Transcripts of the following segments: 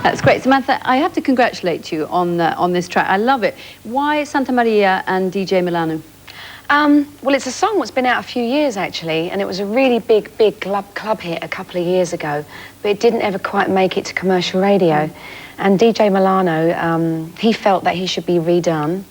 That's great. Samantha, I have to congratulate you on this track. I love it. Why Santa Maria and DJ Milano? Well, it's a song that's been out a few years, actually, and it was a really big club hit a couple of years ago, but it didn't ever quite make it to commercial radio. And DJ Milano, he felt that he should be redone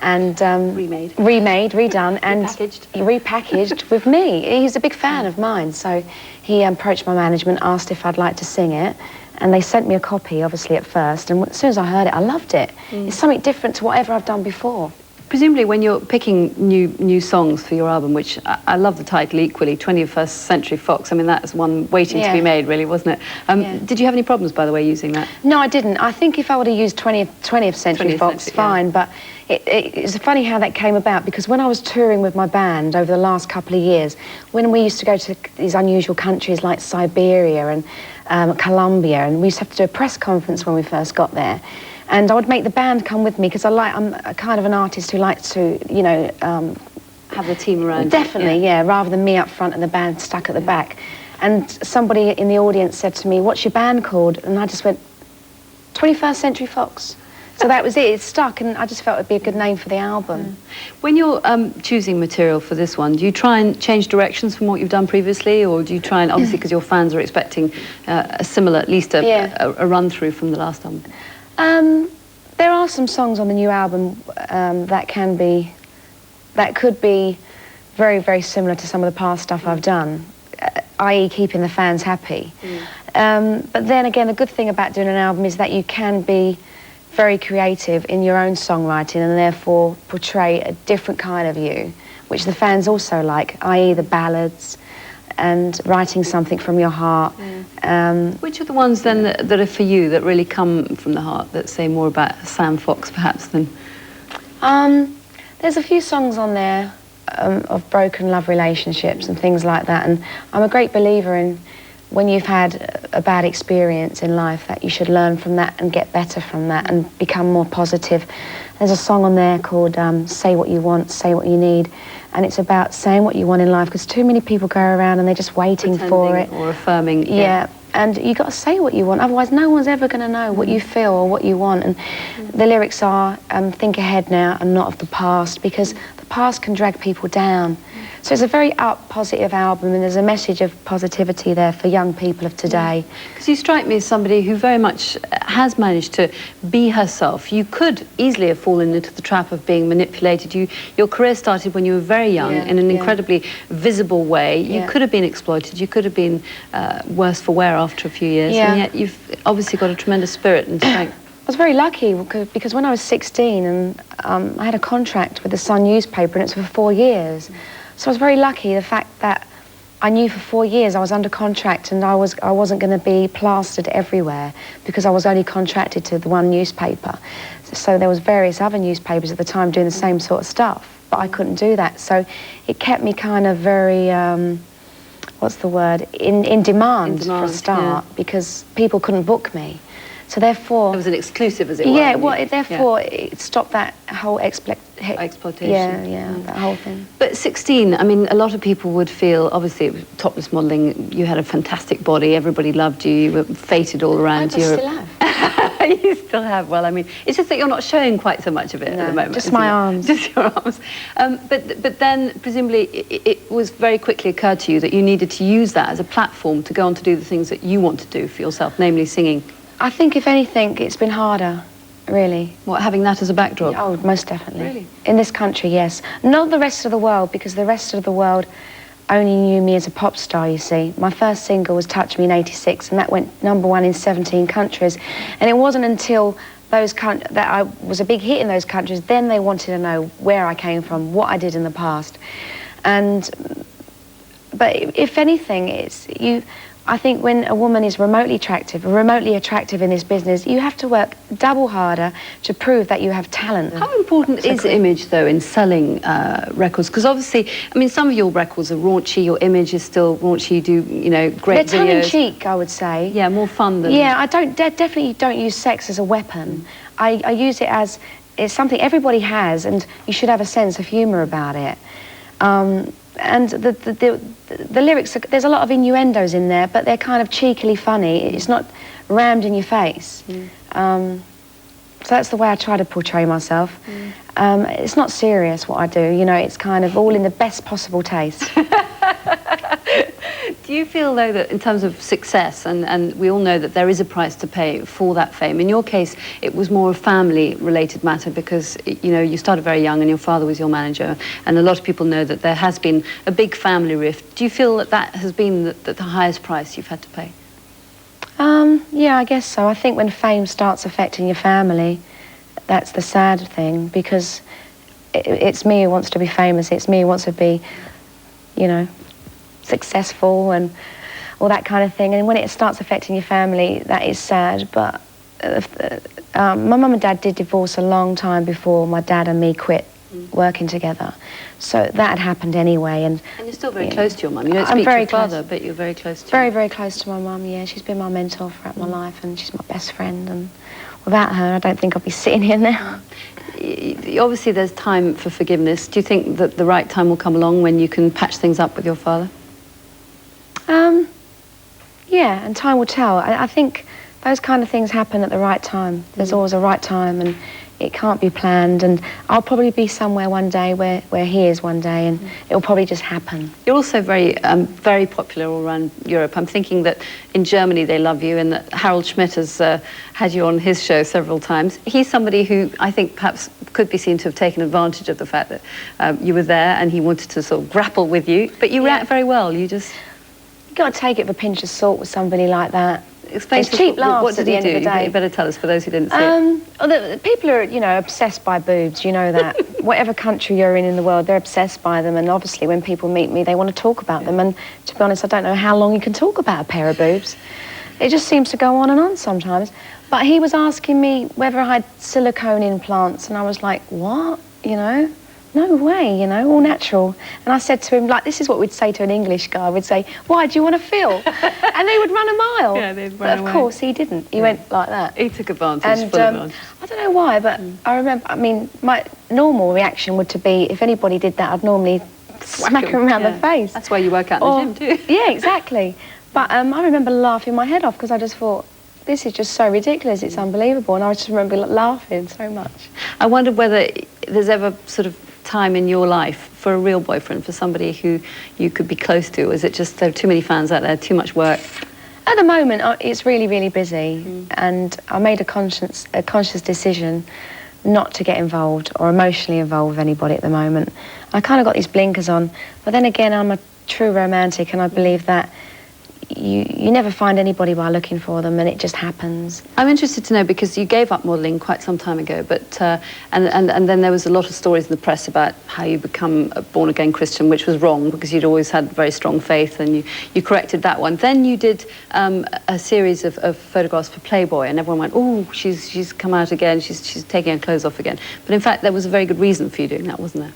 and redone and repackaged with me. He's a big fan of mine, so he approached my management, asked if I'd like to sing it, and they sent me a copy, obviously, at first, and as soon as I heard it, I loved it. It's something different to whatever I've done before. Presumably when you're picking new songs for your album, which I love the title equally, 21st Century Fox, I mean, that's one waiting to be made, really, wasn't it? Did you have any problems, by the way, using that? No, I didn't. I think if I would have used 20th Century Fox, fine, but it's funny how that came about, because when I was touring with my band over the last couple of years, when we used to go to these unusual countries like Siberia and Colombia, and we used to have to do a press conference when we first got there, and I would make the band come with me, because I'm a kind of an artist who likes to, you know... have the team around. Definitely, rather than me up front and the band stuck at the back. And somebody in the audience said to me, "What's your band called?" And I just went, 21st Century Fox. So that was it, it stuck, and I just felt it'd be a good name for the album. When you're choosing material for this one, do you try and change directions from what you've done previously, or do you try and, obviously because your fans are expecting a similar, at least a run-through from the last album? There are some songs on the new album that could be very, very similar to some of the past stuff I've done, i.e. keeping the fans happy. But then again, the good thing about doing an album is that you can be very creative in your own songwriting and therefore portray a different kind of you, which the fans also like, i.e. the ballads and writing something from your heart. Which are the ones then that are for you, that really come from the heart, that say more about Sam Fox perhaps than... There's a few songs on there of broken love relationships and things like that, and I'm a great believer in when you've had a bad experience in life that you should learn from that and get better from that and become more positive. There's a song on there called Say What You Want, Say What You Need, and it's about saying what you want in life, because too many people go around and they're just waiting for it. Or affirming. And you got to say what you want, otherwise no one's ever going to know what you feel or what you want. And the lyrics are, think ahead now and not of the past, because the past can drag people down. So it's a very positive album, and there's a message of positivity there for young people of today. Because you strike me as somebody who very much has managed to be herself. You could easily have fallen into the trap of being manipulated. Your career started when you were very young in an incredibly visible way. You could have been exploited. You could have been worse for wear after a few years. And yet you've obviously got a tremendous spirit and strength. I was very lucky because when I was 16 and I had a contract with the Sun newspaper, and it's for 4 years. So I was very lucky, the fact that I knew for 4 years I was under contract and I wasn't going to be plastered everywhere, because I was only contracted to the one newspaper. So there was various other newspapers at the time doing the same sort of stuff, but I couldn't do that. So it kept me kind of very, what's the word, in demand for a start, because people couldn't book me. So therefore... It was an exclusive, as it were. Yeah, well, therefore it stopped that whole exploitation. That whole thing. But 16, I mean, a lot of people would feel, obviously, it was topless modelling, you had a fantastic body, everybody loved you, you were feted all around Europe. I still have. You still have, well, I mean, it's just that you're not showing quite so much of it at the moment. Just my arms. Just your arms. But then, presumably, it was very quickly occurred to you that you needed to use that as a platform to go on to do the things that you want to do for yourself, namely singing. I think, if anything, it's been harder, really. What, having that as a backdrop? Oh, most definitely. Really? In this country, yes. Not the rest of the world, because the rest of the world only knew me as a pop star, you see. My first single was Touch Me in '86, and that went #1 in 17 countries. And it wasn't until that I was a big hit in those countries, then they wanted to know where I came from, what I did in the past. But if anything, I think when a woman is remotely attractive in this business, you have to work double harder to prove that you have talent. How important is image, though, in selling records? Because obviously, I mean, some of your records are raunchy, your image is still raunchy, you do, you know, great videos. They're tongue-in-cheek, I would say. Yeah, more fun than... Yeah, I definitely don't use sex as a weapon. I use it it's something everybody has, and you should have a sense of humour about it. and the lyrics, there's a lot of innuendos in there, but they're kind of cheekily funny. It's not rammed in your face. So that's the way I try to portray myself. It's not serious what I do, you know, it's kind of all in the best possible taste. Do you feel, though, that in terms of success, and we all know that there is a price to pay for that fame, in your case, it was more a family-related matter because, you know, you started very young and your father was your manager, and a lot of people know that there has been a big family rift. Do you feel that that has been the highest price you've had to pay? Yeah, I guess so. I think when fame starts affecting your family, that's the sad thing, because it's me who wants to be famous, it's me who wants to be, you know, successful and all that kind of thing. And when it starts affecting your family, that is sad. But my mum and dad did divorce a long time before my dad and me quit working together. So that had happened anyway. And you're still very close to your mum. You don't speak to your father, but you're very close to her. Very, very close to my mum, yeah. She's been my mentor throughout my life, and she's my best friend. And without her, I don't think I'd be sitting here now. Obviously, there's time for forgiveness. Do you think that the right time will come along when you can patch things up with your father? Yeah, and time will tell. I think those kind of things happen at the right time. There's always a right time, and it can't be planned. And I'll probably be somewhere one day where he is one day, and it'll probably just happen. You're also very popular all around Europe. I'm thinking that in Germany they love you, and that Harold Schmidt has had you on his show several times. He's somebody who I think perhaps could be seen to have taken advantage of the fact that you were there and he wanted to sort of grapple with you, but you react very well. You just... You've got to take it with a pinch of salt with somebody like that. Explain it's cheap laughs what at the end of the day. You better tell us for those who didn't see it. Well, people are, you know, obsessed by boobs, you know that. Whatever country you're in the world, they're obsessed by them, and obviously when people meet me, they want to talk about them, and to be honest, I don't know how long you can talk about a pair of boobs. It just seems to go on and on sometimes. But he was asking me whether I had silicone implants, and I was like, what? You know? No way, you know, all natural. And I said to him, like, this is what we'd say to an English guy. We'd say, why, do you want to feel? And they would run a mile. Yeah, they'd run But of away. course, he didn't. He went like that. He took advantage, And full advantage. I don't know why, but I remember, I mean, my normal reaction would to be, if anybody did that, I'd normally smack him around the face. That's why you work out in the gym, too. Yeah, exactly. But I remember laughing my head off because I just thought, this is just so ridiculous, it's unbelievable. And I just remember laughing so much. I wondered whether there's ever sort of time in your life for a real boyfriend, for somebody who you could be close to? Or is it just there are too many fans out there, too much work? At the moment, it's really, really busy, and I made a conscious decision not to get involved or emotionally involved with anybody at the moment. I kind of got these blinkers on, but then again, I'm a true romantic, and I believe that you never find anybody by looking for them, and it just happens. I'm interested to know, because you gave up modelling quite some time ago, but and then there was a lot of stories in the press about how you become a born-again Christian, which was wrong, because you'd always had very strong faith, and you corrected that one. Then you did a series of photographs for Playboy, and everyone went, oh, she's come out again, she's taking her clothes off again. But in fact, there was a very good reason for you doing that, wasn't there?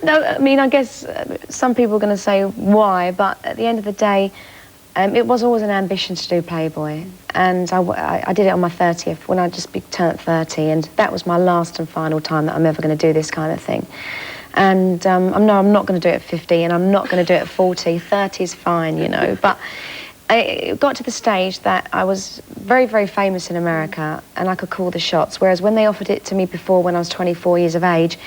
No, I mean, I guess some people are going to say why, but at the end of the day, it was always an ambition to do Playboy, and I did it on my 30th, when I just turned 30, and that was my last and final time that I'm ever going to do this kind of thing. And I'm not going to do it at 50, and I'm not going to do it at 40. 30 is fine, you know, but it got to the stage that I was very, very famous in America, and I could call the shots, whereas when they offered it to me before, when I was 24 years of age,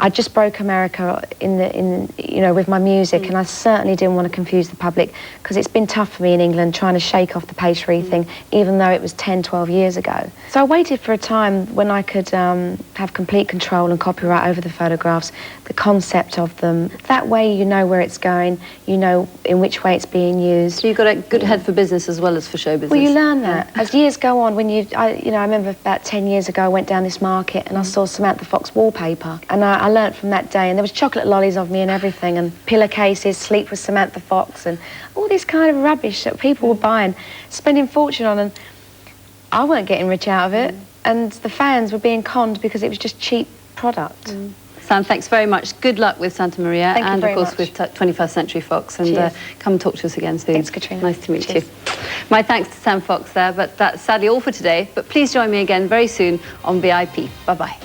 I just broke America you know, with my music, and I certainly didn't want to confuse the public, because it's been tough for me in England trying to shake off the pastry thing, even though it was 10, 12 years ago. So I waited for a time when I could have complete control and copyright over the photographs, the concept of them. That way you know where it's going, you know in which way it's being used. So you've got a good head for business as well as for show business. Well, you learn that. As years go on, when I remember about 10 years ago, I went down this market and I saw Samantha Fox wallpaper, and I learnt from that day, and there was chocolate lollies of me and everything, and pillowcases, sleep with Samantha Fox, and all this kind of rubbish that people were buying, spending fortune on, and I weren't getting rich out of it, and the fans were being conned because it was just cheap product. Sam, thanks very much. Good luck with Santa Maria, and of course with 21st Century Fox, and come talk to us again soon. Thanks, Katrina. Nice to meet you. My thanks to Sam Fox there, but that's sadly all for today, but please join me again very soon on VIP. Bye-bye.